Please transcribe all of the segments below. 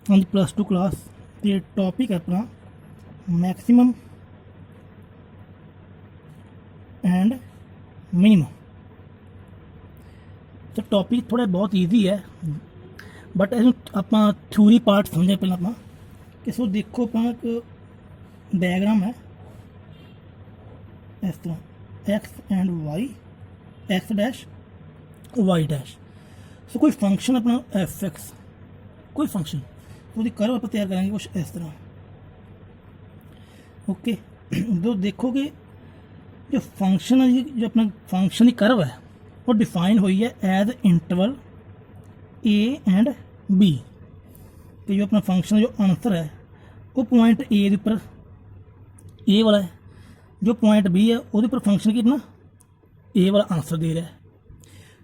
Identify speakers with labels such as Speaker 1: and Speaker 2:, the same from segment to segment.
Speaker 1: हाँ जी +2 क्लास ते टॉपिक है अपना मैक्सिमम एंड मिनिमम। तो टॉपिक थोड़ा बहुत ईजी है बट ਇਹਨੂੰ ਆਪਾਂ ਥਿਊਰੀ ਪਾਰਟ ਸਮਝੇ ਪਹਿਲਾਂ ਆਪਾਂ ਕਿ ਸੋ ਦੇਖੋ ਆਪਾਂ ਇੱਕ ਡਾਇਗਰਾਮ ਹੈ ਇਸ ਤਰ੍ਹਾਂ X and Y X dash Y dash. So कोई फंक्शन अपना एफ एक्स कोई फंक्शन उसकी कर्व आप तैयार करेंगे कुछ इस तरह। ओके जो देखोगे जो फंक्शन है जो अपना फंक्शन की कर्व है वो डिफाइन हुई है as interval A and B. तो जो अपना फंक्शन जो आंसर है वो पॉइंट ए के उपर ए वाला है, जो पॉइंट बी है वो उपर फंक्शन की अपना ए वाला आंसर दे रहा है।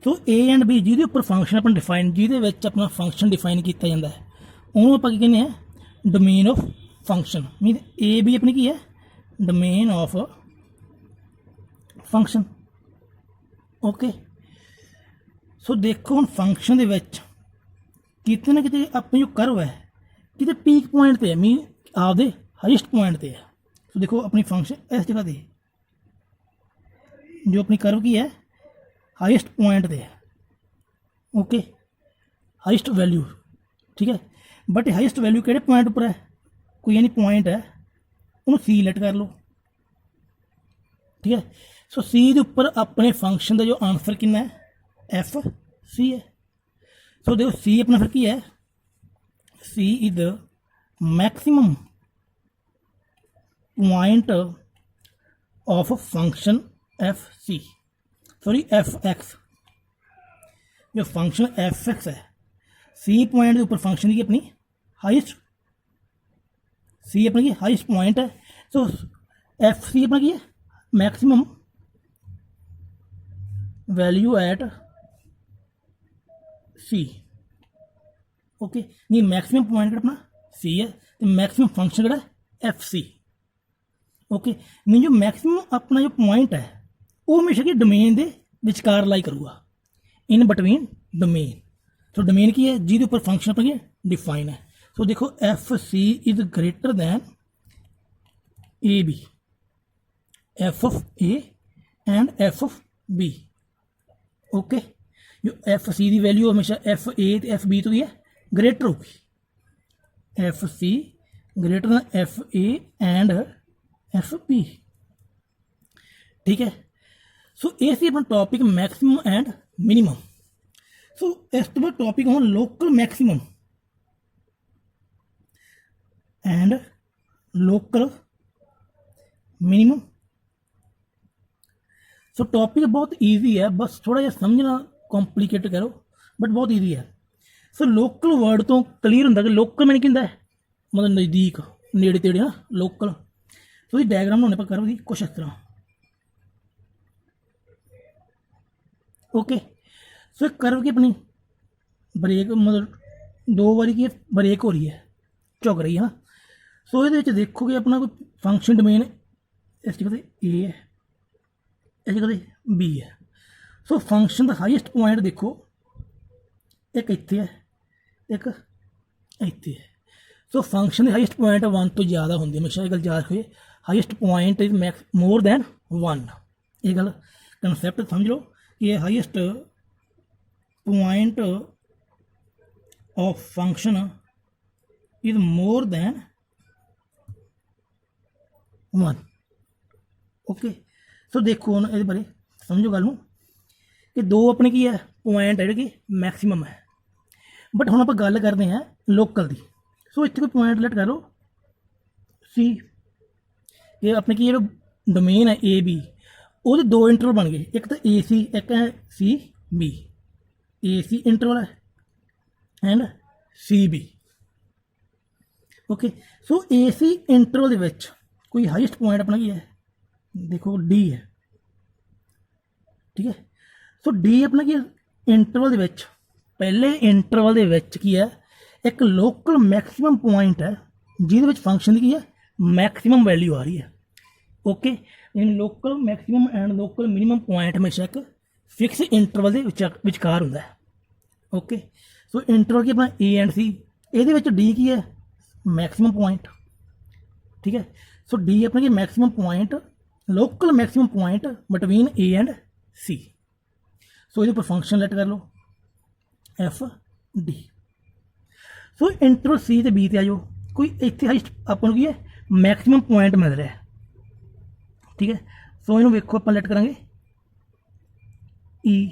Speaker 1: तो ए एंड बी जिहदे उपर फंक्शन अपना डिफाइन जिहदे विच अपना फंक्शन डिफाइन किया जाता है उन्होंने आप कहने हैं domain of function. Mean A B अपनी की है domain of function. Okay so देखो हम फंक्शन दे विच किते ना किते अपनी जो कर्व है किते पीक पॉइंट पे है, मीन आपदे हाईएस्ट पॉइंट पे है। सो देखो अपनी फंक्शन इस जगह पे जो अपनी कर्व की है हाईएस्ट पॉइंट पे है। ओके हाईएस्ट वैल्यू ठीक है, बट हाईएस्ट वैल्यू किहड़े पॉइंट पर है, कोई यानी पॉइंट है उन्होंने सी लेट कर लो। ठीक है सो सी के उपर अपने फंक्शन का जो आंसर कितना है एफ सी है। सो देखो सी अपना फिर की है C is the maximum point of function F C sorry F X. जो फंक्शन एफ एक्स है सी पॉइंट के ऊपर फंक्शन की अपनी हाईएस्ट सी अपना की हाईएस्ट पॉइंट है। सो एफ सी अपना की है maximum value at C. Okay नहीं मैक्सिमम पॉइंट अपना सी है तो मैक्सिमम फंक्शन किहड़ा एफ सी। ओके मीन जो मैक्सिमम अपना जो पॉइंट है वो हमेशा की डोमेन के विचकार लाई करूँगा इन बिटवीन डोमेन। तो डोमेन की है जिहदे उपर फंक्शन अपना डिफाइन है। सो देखो F C is greater than A B F of A and F of B. Okay जो एफ सी की वैल्यू हमेशा एफ ए एफ बी तो ही है ग्रेटर होगी। F C greater than F A and F B. ठीक है so ये सी अपना topic maximum and minimum. So इस तो बाद टॉपिक हम local maximum and local minimum. So topic बहुत ईजी है बस थोड़ा जिहा समझना कॉम्प्लीकेट करो बट बहुत ईजी है। सो लोकल वर्ड तो क्लीयर होंगे कि लोकल मैंने कहता है मतलब नज़दीक नेड़े तेड़े ना लोकल। सो ये डायग्राम बनाने पर करो कुछ इस तरह। ओके सो एक कर्व की अपनी ब्रेक मतलब दो बारी की ब्रेक हो रही है झुक रही है ना। सो ये देखोगे अपना कोई फंक्शन डोमेन इस जगह ए है इस जगह बी है। सो फंक्शन का हाईएस्ट पॉइंट देखो एक इत्थे है एक इत्थे है। सो फंक्शन की हाईएस्ट पॉइंट 1 तो ज़्यादा होंगी हमेशा, ये गल याद रखिए highest point is max more than 1। ये गल कंसैप्ट समझ लो कि ये highest point of function is more than 1। Okay so देखो हम ये बारे समझो गल कि दो अपने की है पॉइंट है कि मैक्सिमम है बट हम आप गल करते हैं लोकल की। सो इतने कोई पॉइंट लेट करो सी ये अपने की डोमेन है ए बी वो दो इंटरवल बन गए एक तो ए सी एक है C B. A C interval है and C B. Okay so A C interval के कोई हाईएस्ट पॉइंट अपना की है देखो डी है। ठीक है सो डी अपना की इंटरवल के पहले इंटरवल के की है एक लोकल मैक्सिमम पॉइंट है जिहदे फंक्शन की है मैक्सिमम वैल्यू आ रही है। Okay in local maximum and local minimum point हमेशा एक फिक्स इंटरवल के विचकार होंदा है। ओके सो इंटरवल की अपना ए एंड सी ਇਹਦੇ ਵਿੱਚ ਡੀ ਕੀ ਹੈ, ਮੈਕਸਿਮਮ ਪੁਆਇੰਟ। ਠੀਕ ਹੈ, ਸੋ ਡੀ ਆਪਣਾ ਕੀ maximum point, local maximum point between A and C. So ਇਹਦੇ ਉੱਪਰ ਫੰਕਸ਼ਨ ਲੈਟ ਕਰ ਲਓ F D. So interval C ਤੇ ਬੀ ਤੇ ਆ ਜਾਓ, ਕੋਈ ਇੱਥੇ ਹਾਈਸਟ ਆਪਾਂ ਨੂੰ ਕੀ ਹੈ ਮੈਕਸਿਮਮ ਪੁਆਇੰਟ ਮਿਲ ਰਿਹਾ। ਠੀਕ ਹੈ, ਸੋ ਇਹਨੂੰ ਵੇਖੋ ਆਪਾਂ ਲੈਟ ਕਰਾਂਗੇ ਈ।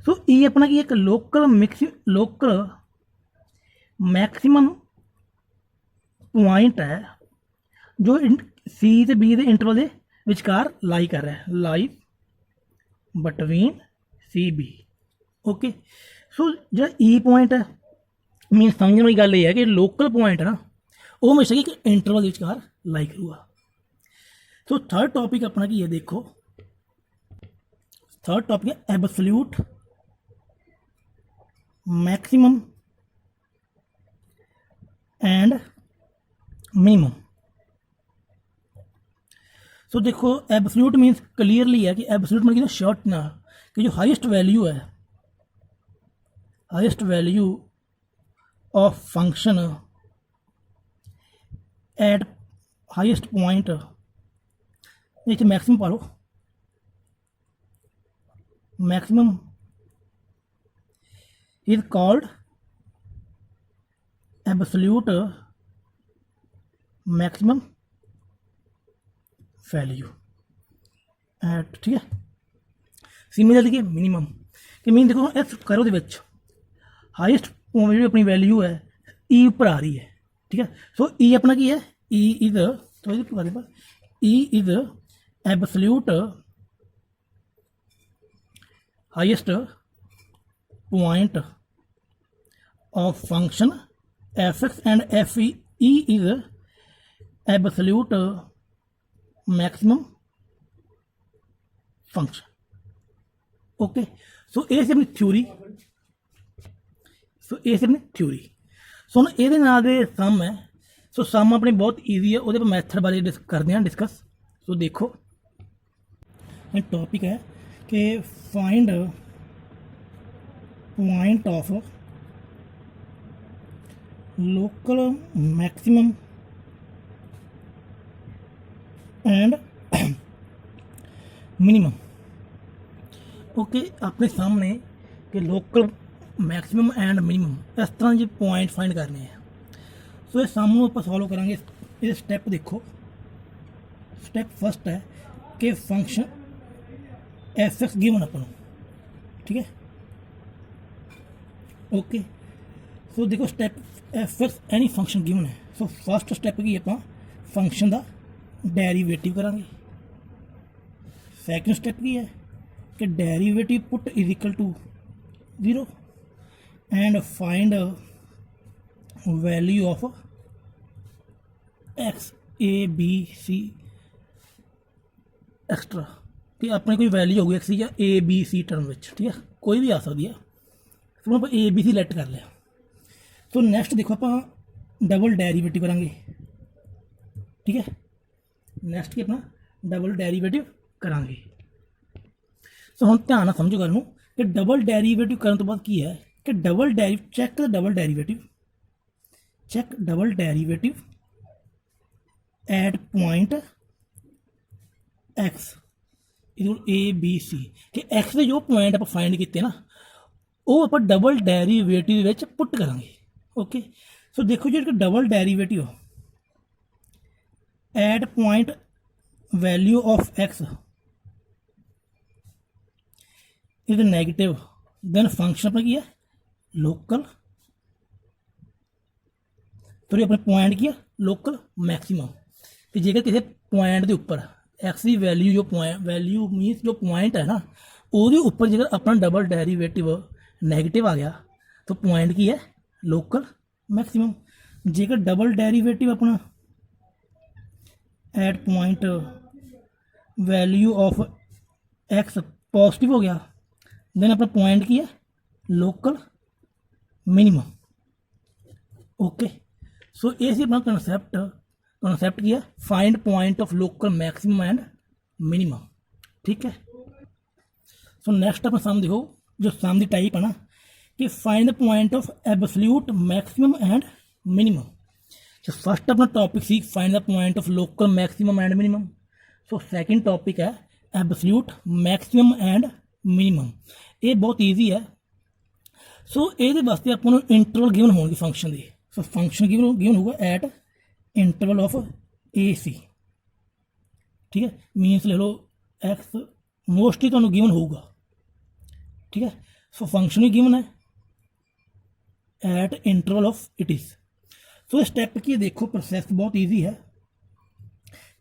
Speaker 1: ਸੋ ਈ ਆਪਣਾ ਕੀ ਇੱਕ ਲੋਕਲ ਲੋਕਲ ਮੈਕਸਿਮਮ ਪੁਆਇੰਟ ਹੈ ਜੋ ਸੀ ਤੇ ਬੀ ਦੇ ਇੰਟਰਵਲ ਦੇ ਵਿਚਕਾਰ लाई ਕਰ ਰਿਹਾ, लाई ਬਿਟਵੀਨ ਸੀ ਬੀ। ਓਕੇ, ਸੋ ਜਿਹੜਾ ਈ ਪੁਆਇੰਟ ਹੈ ਮੀਨ ਸਮਝਣ ਵਾਲੀ ਗੱਲ ਇਹ ਹੈ ਕਿ ਲੋਕਲ ਪੁਆਇੰਟ ਹੈ ਨਾ ਉਹ ਹਮੇਸ਼ਾ ਕਿ ਇੰਟਰਵਲ ਦੇ ਵਿਚਕਾਰ लाई ਕਰੂਗਾ। ਸੋ ਥਰਡ ਟॉपिक अपना की है, देखो थर्ड टॉपिक है एब्सोल्यूट मैक्सिमम एंड मिनिमम। सो देखो एब्सोल्यूट मीन्स क्लियरली है कि एब्सोल्यूट मतलब शॉर्ट ना कि जो हाईएस्ट वैल्यू है, highest value of function at highest point, इसे मैक्सिमम पा लो, maximum is called absolute maximum value at. ठीक है, सिमिलरली कि मिनिमम कि मीन देखो इस करो दे विच हाईएस्ट जी अपनी वैल्यू है ई उपर आ रही है। ठीक है, सो ई अपना की है ई इज, तो E is absolute highest point of function F X and F E is absolute maximum function. Okay, so ये अपनी थ्योरी, सो ये अपनी थ्योरी। सो हम ये दे सम है, सो सम अपनी बहुत ईजी है, वो मैथड बारे करते हैं डिस्कस। सो देखो टॉपिक है कि find point of local maximum and minimum. Okay, अपने सामने कि लोकल मैक्सिमम एंड मिनिमम इस तरह जो पॉइंट फाइंड करने हैं। सो ये सामने आप सॉल्व करेंगे। ये स्टैप देखो, स्टैप फर्स्ट है कि फंक्शन एफ एक्स गिवन अपन, ठीक है। ओके, सो देखो step F X any function given है। सो फर्स्ट स्टैप की आप फंक्शन का डेरीवेटिव करांगे। सैकेंड स्टैप की है कि derivative put is equal to 0 and find value of x A B C extra कि अपने कोई वैल्यू होगी एक्स या ए बी सी टर्म में, ठीक है, कोई भी आ सकती है। तो आप ए बी सी लैट कर लिया। तो नैक्सट देखो आप डबल डेरीवेटिव करांगे, ठीक है। नैक्सट की अपना डबल डेरीवेटिव करांगे। सो हम ध्यान नाल समझो गल कि डबल डेरीवेटिव करने तो बाद की है कि double check double derivative, check double derivative at point X equal A B C कि एक्स के जो पॉइंट आप फाइंड किए ना वो आप डबल डेरीवेटिव पुट करांगे। ओके, सो देखो जो double derivative at point value of x is negative, then function अपना की है लोकल, फिर अपने पॉइंट की है लोकल मैक्सिमम कि जेकर किसी पॉइंट के उपर एक्स की वैल्यू जो वैल्यू मीनस जो पॉइंट है ना वो उपर जेकर अपना डबल डेरीवेटिव नेगेटिव आ गया तो पॉइंट की है लोकल मैक्सिमम। जेकर डबल डेरीवेटिव अपना at point value of x positive हो गया देन अपना पॉइंट की है लोकल मिनिमम। ओके, सो ये अपना कॉन्सैप्ट की है find point of local maximum and minimum, ठीक है। सो नैक्सट अपना सम देखो, जो सम की टाइप है ना कि find the point of absolute maximum and minimum. तो फर्स्ट अपना टॉपिक सी find the point of local maximum and minimum. So second topic है एब्सोल्यूट मैक्सिमम एंड मिनिमम। ये बहुत ईजी है। सो ये वास्ते ਆਪਾਂ ਨੂੰ इंटरवल गिवन होगी फंक्शन की। सो फंक्शन गिवन होगा at interval of a c, ठीक है, मीनस ले लो एक्स मोस्टली तो गिवन होगा, ठीक है। सो फंक्शन ही गिवन है at interval of it is. So step की देखो प्रोसैस बहुत ईजी है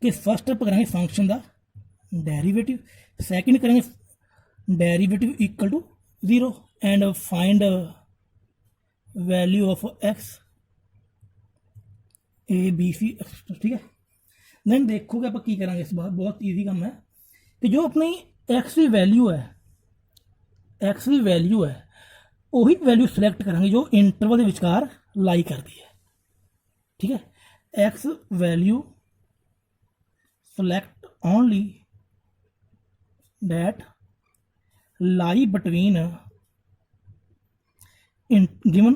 Speaker 1: कि फर्स्ट स्टेप करेंगे फंक्शन का डेरिवेटिव, सैकेंड करेंगे derivative equal to 0 and find value of x A B c, ठीक है। दैन देखोगे आप की करेंगे इस बार बहुत ईजी काम है कि जो अपनी एक्स की वैल्यू है, एक्स की वैल्यू है वही वैल्यू सिलेक्ट करेंगे जो इंटरवल के विचकार लाई करती है, ठीक है। X value select only that lie between given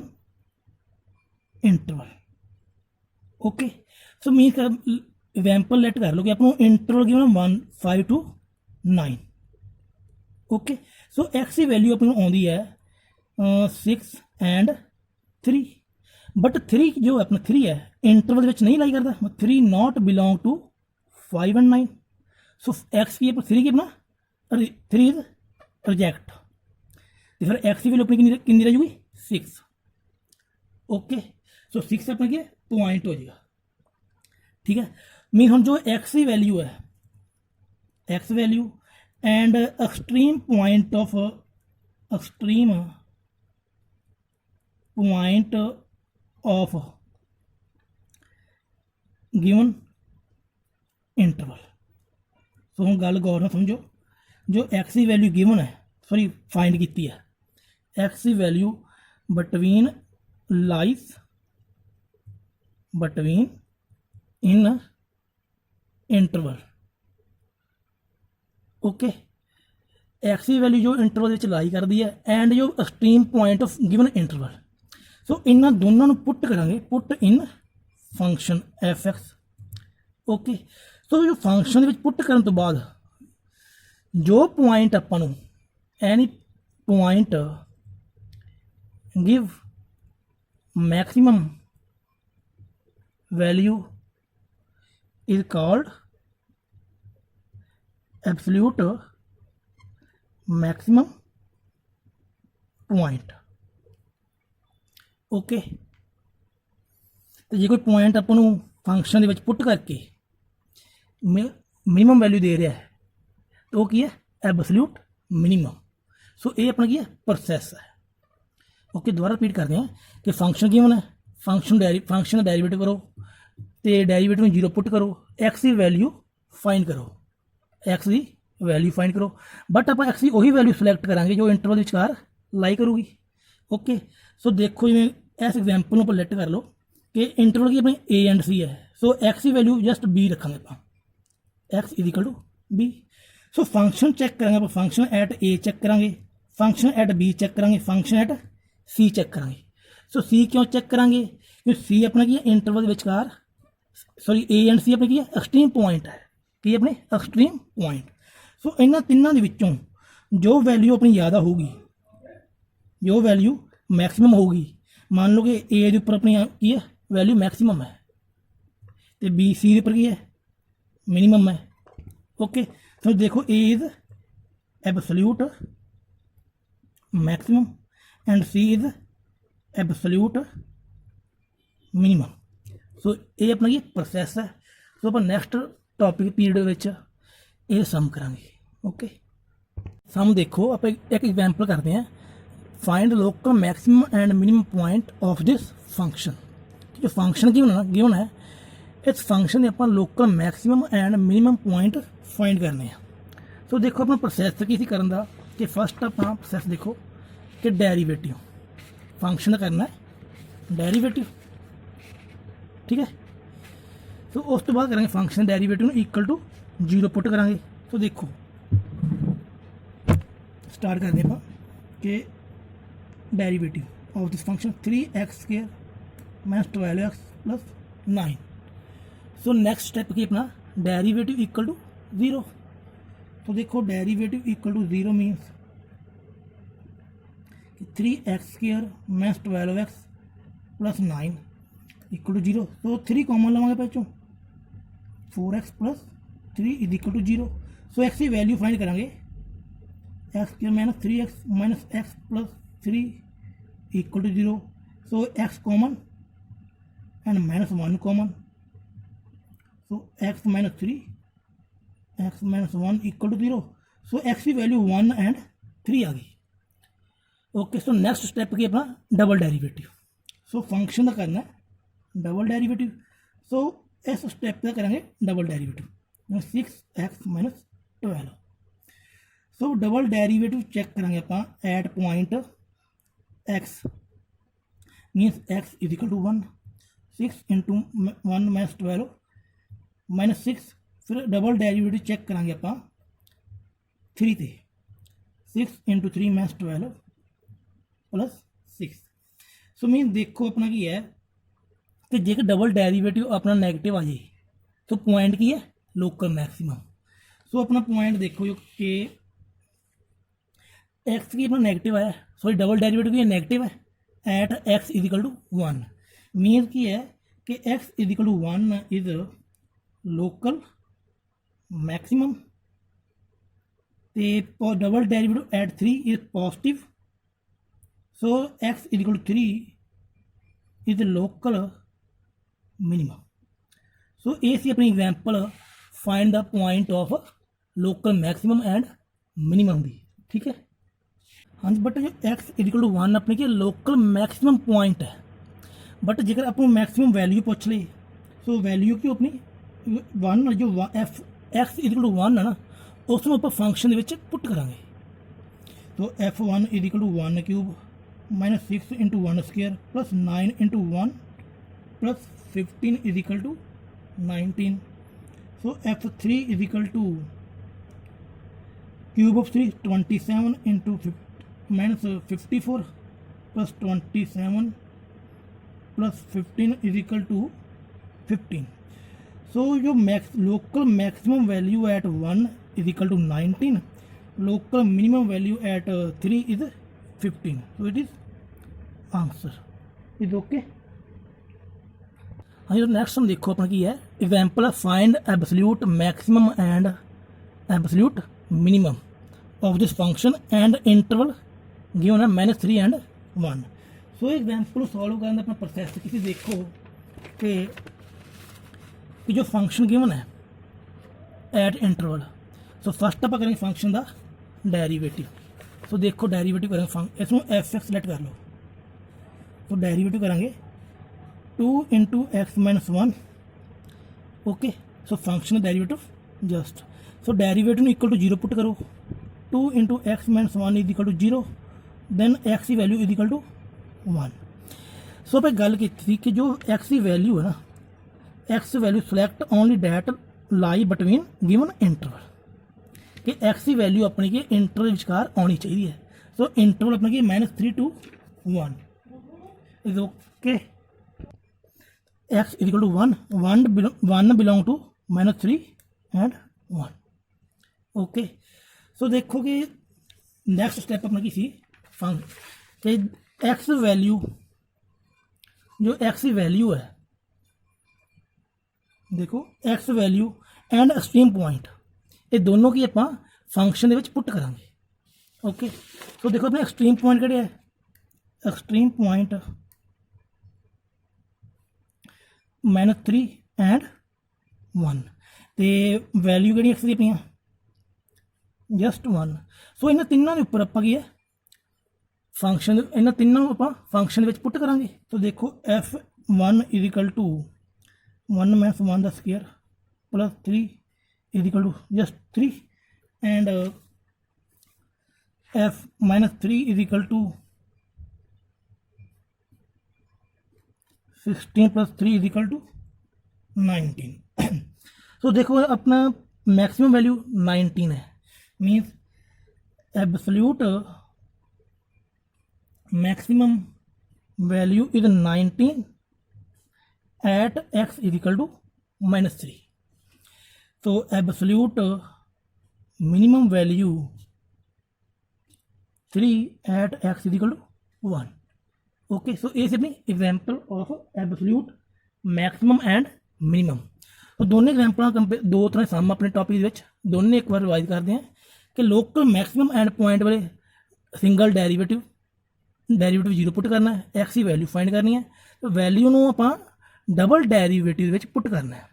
Speaker 1: interval, okay। so mean example let कर लो कि अपनों interval given 1 5 to 9, okay. So x की वैल्यू अपनी आती है 6 and 3, बट 3 जो अपना 3 है इंटरवल विच नहीं लाई करता, 3 not belong to 5 and 9। So x की 3 की अपना 3 इज रिजेक्ट, तो फिर एक्स की वैल्यू अपनी कितनी रह जाएगी 6, ओके। सो 6 अपना क्या पॉइंट हो जाएगा, ठीक है। मीन हम जो एक्स की वैल्यू है, x value and extreme point of given interval. So हम गल गौर ना समझो, जो एक्स की वैल्यू गिवन है सॉरी फाइंड की है, एक्स की value between lies between in interval, okay. X की वैल्यू जो इंटरवल लाई कर दी है एंड जो extreme point of given interval. So इन्होंने दोनों पुट करांगे, put in function F X, okay. So जो फंक्शन के पुट करने तो बाद जो point upon any point give maximum value is called absolute maximum point, okay. तो जो कोई पॉइंट अपन फंक्शन के पुट करके मिनिमम वैल्यू दे रहा है तो वो की है एब्सोल्यूट मिनिमम। सो ये अपना की है प्रोसैस है, ओके। दोबारा रिपीट करते हैं कि फंक्शन गिवन है, फंक्शन का डेरिवेटिव करो तो डेरिवेटिव में 0 पुट करो, एक्स की वैल्यू फाइंड करो, एक्स की वैल्यू फाइंड करो, बट आप एक्स की वही वैल्यू सिलेक्ट करांगे जो इंटरवल विचकार लाई करूगी, ओके। सो देखो जिवें इस एग्जाम्पल पर लेट कर लो कि इंटरवल की अपनी ए एंड सी है। सो एक्स की वैल्यू जस्ट बी रखेंगे आप, x is equal to b. So function check करेंगे आप, फंक्शन एट ए चेक करेंगे, फंक्शन एट बी चेक करेंगे, फंक्शन एट सी चेक करेंगे। सो सी क्यों चेक करेंगे क्योंकि सी अपना की इंटरवल विचकार सॉरी ए एंड सी अपनी की एक्सट्रीम पॉइंट है, कि अपने एक्सट्रीम पॉइंट। सो इन्होंने तिनों के विचों जो वैल्यू अपनी ज़्यादा होगी, जो वैल्यू मैक्सिमम होगी, मान लो कि ए के उपर अपनी की है वैल्यू मैक्सिमम है तो बी सी के उपर की है मिनिमम है, ओके। तो देखो A is absolute maximum and C is absolute minimum. So ये अपना ये प्रोसैस है। सो अपन नैक्सट टॉपिक पीरियड ये सम करांगे, ओके। सम देखो आप एक एग्जाम्पल करते हैं, find local maximum and minimum point of this function. जो फंक्शन गिवन है इस फंक्शन के अपन local maximum and minimum point find करने हैं। सो देखो अपना प्रोसैस की करने का कि फस्ट अपना प्रोसैस देखो कि डेरिवेटिव फंक्शन का करना है डेरिवेटिव, ठीक है। तो उस तो बाद करेंगे function derivative equal to 0 put करांगे। तो देखो स्टार्ट करते हैं कि derivative of this function 3x square minus 12x plus 9। So next step की अपना डेरिवेटिव इक्वल टू 0। तो देखो derivative equal to 0 means 3x square minus 12x plus 9 equal to 0। तो 3 कॉमन लवांगे बच्चों, 4x plus 3 is equal to 0। So x की value find करेंगे, x square minus 3x minus x plus 3 equal to 0। So x common and minus 1 common, so x minus 3 x minus 1 equal to 0। So x की value 1 and 3 आ गई। Okay, सो next step की अपना double derivative. So function का करना है double derivative. सो इस step का करेंगे double derivative 6x minus 12। So double derivative check करेंगे आप at point x means x is equal to 1, 6 into 1 minus 12 minus 6। फिर डबल डेरिवेटिव चेक करेंगे आप 3 ते, 6 into 3 minus 12 plus 6। So mean देखो अपना की है कि जेकर डबल डेरिवेटिव अपना नैगेटिव आ जाए तो पॉइंट की है लोकल मैक्सिमम। सो अपना पॉइंट देखो जो कि एक्स की अपना नेगेटिव आया, सॉरी डबल डेरिवेटिव की नेगेटिव है at X is equal to 1। Mean की है कि X is equal to 1 is local maximum, तो double derivative at 3 is positive. So X is equal to 3 is local minimum. So ये सी अपनी example find the point of local maximum and minimum दी। ठीक है, हाँ जी। बट जो एक्स इक्वल टू 1 अपने के लोकल मैक्सिमम पॉइंट है, बट जेकर आप मैक्सिमम वैल्यू पूछ ली सो वैल्यू की अपनी 1 जो एफ एक्स इक्वल टू 1 है ना उसमें आप फंक्शन पुट करांगे। तो f1 is equal to 1 cube minus 6 into 1 square plus 9 into 1 plus 15 is equal to 19। So f3 is equal to cube of 3 27 into minus 54 plus 27 plus 15 is equal to 15। So जो local maximum value at 1 is equal to 19, local minimum value at 3 is 15। So it is answer is okay. हाँ जी, next हम देखो अपना की है example find absolute maximum and absolute minimum of this function and interval given है -3 and 1। So example solve करने अपना process किसी देखो कि जो फंक्शन गिवन है एट इंटरवल। सो फर्स्ट आप करेंगे फंक्शन का डेरिवेटिव। सो देखो डेरिवेटिव करेंगे इसमें एफ एक्स सेलेक्ट कर लो। तो डेरिवेटिव करेंगे 2 into x minus 1। Okay, so function derivative just. So derivative equal to 0 put करो, 2 into x minus 1 is equal to 0, then x की वैल्यू इज इक्वल टू 1। सो आप गल की थी कि जो एक्स की वैल्यू है ना, x value select only that lie between given interval, कि एक्स की वैल्यू अपनी की इंटरवल विचकार आनी चाहिए है। सो इंटरवल अपने की -3 to 1 is okay. X is equal to 1 belong to -3 and 1। Okay, so देखो कि नेक्स्ट स्टेप अपना की सी कि एक्स वैल्यू जो एक्स की वैल्यू है, देखो X value and extreme point ये दोनों की आप फंक्शन के पुट करांगे। ओके, तो देखो अपने एक्सट्रीम पॉइंट किहड़े है, एक्सट्रीम पॉइंट -3 एंड 1 तो वैल्यू कि एक्स दी अपनी जस्ट 1। सो इन्होंने तीनों के उपर आप फंक्शन इन्होंने तीनों आप फंक्शन पुट करांगे। तो देखो f1 is equal to 1 minus 1 का square plus 3 is equal to just 3 and f -3 is equal to 16 plus 3 is equal to 19। तो देखो अपना मैक्सिमम वैल्यू 19 है, means absolute maximum value is 19 at x is equal to -3. So absolute minimum value 3 at x is equal to 1. Okay so ये अपनी example of absolute maximum and minimum. तो दोनों example दो तरह सम अपने टॉपिक ਵਿੱਚ ਦੋਨੇ ਇੱਕ ਵਾਰ ਰਿਵਾਈਜ਼ ਕਰਦੇ ਹਾਂ ਕਿ ਲੋਕਲ ਮੈਕਸਿਮਮ ਐਂਡ ਪੁਆਇੰਟ ਵਾਲੇ ਸਿੰਗਲ ਡੈਰੀਵੇਟਿਵ 0 ਪੁੱਟ ਕਰਨਾ ਹੈ, x ਦੀ ਵੈਲਿਊ ਫਾਈਂਡ ਕਰਨੀ ਹੈ, ਤੇ ਵੈਲਿਊ ਨੂੰ ਆਪਾਂ ਡਬਲ ਡੈਰੀਵੇਟਿਵ ਵਿੱਚ ਪੁੱਟ ਕਰਨਾ ਹੈ.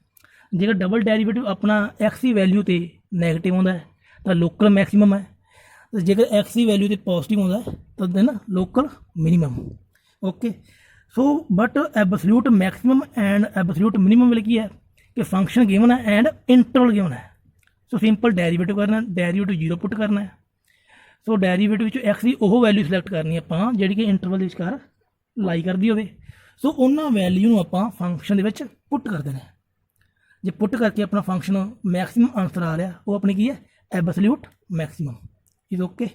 Speaker 1: ਜੇਕਰ ਡਬਲ ਡੈਰੀਵੇਟਿਵ ਆਪਣਾ x ਦੀ ਵੈਲਿਊ ਤੇ ਨੈਗੇਟਿਵ ਆਉਂਦਾ ਹੈ ਤਾਂ ਲੋਕਲ ਮੈਕਸਿਮਮ ਹੈ, ਤੇ ਜੇਕਰ x ਦੀ ਵੈਲਿਊ ਤੇ ਪੋਜ਼ਿਟਿਵ ਆਉਂਦਾ ਹੈ ਤਾਂ then local minimum. Okay so but absolute maximum and absolute minimum वाले की है कि फंक्शन गिवन है एंड इंटरवल गिवन है. सो सिंपल डेरिवेटिव करना, डेरिवेटिव 0 पुट करना है. सो डेरिवेटिव एक्स की वो वैल्यू सिलेक्ट करनी है ਆਪਾਂ ਜਿਹੜੀ कि इंटरवल ਦੇ ਵਿਚਕਾਰ लाई करती ਹੋਵੇ. सो ਉਹਨਾਂ वैल्यू ਨੂੰ ਆਪਾਂ फंक्शन ਦੇ ਵਿੱਚ पुट कर देना है. ਜੇ पुट करके अपना फंक्शन मैक्सिमम आंसर आ रहा वो अपनी की है एब्सोल्यूट मैक्सिमम इज ओके.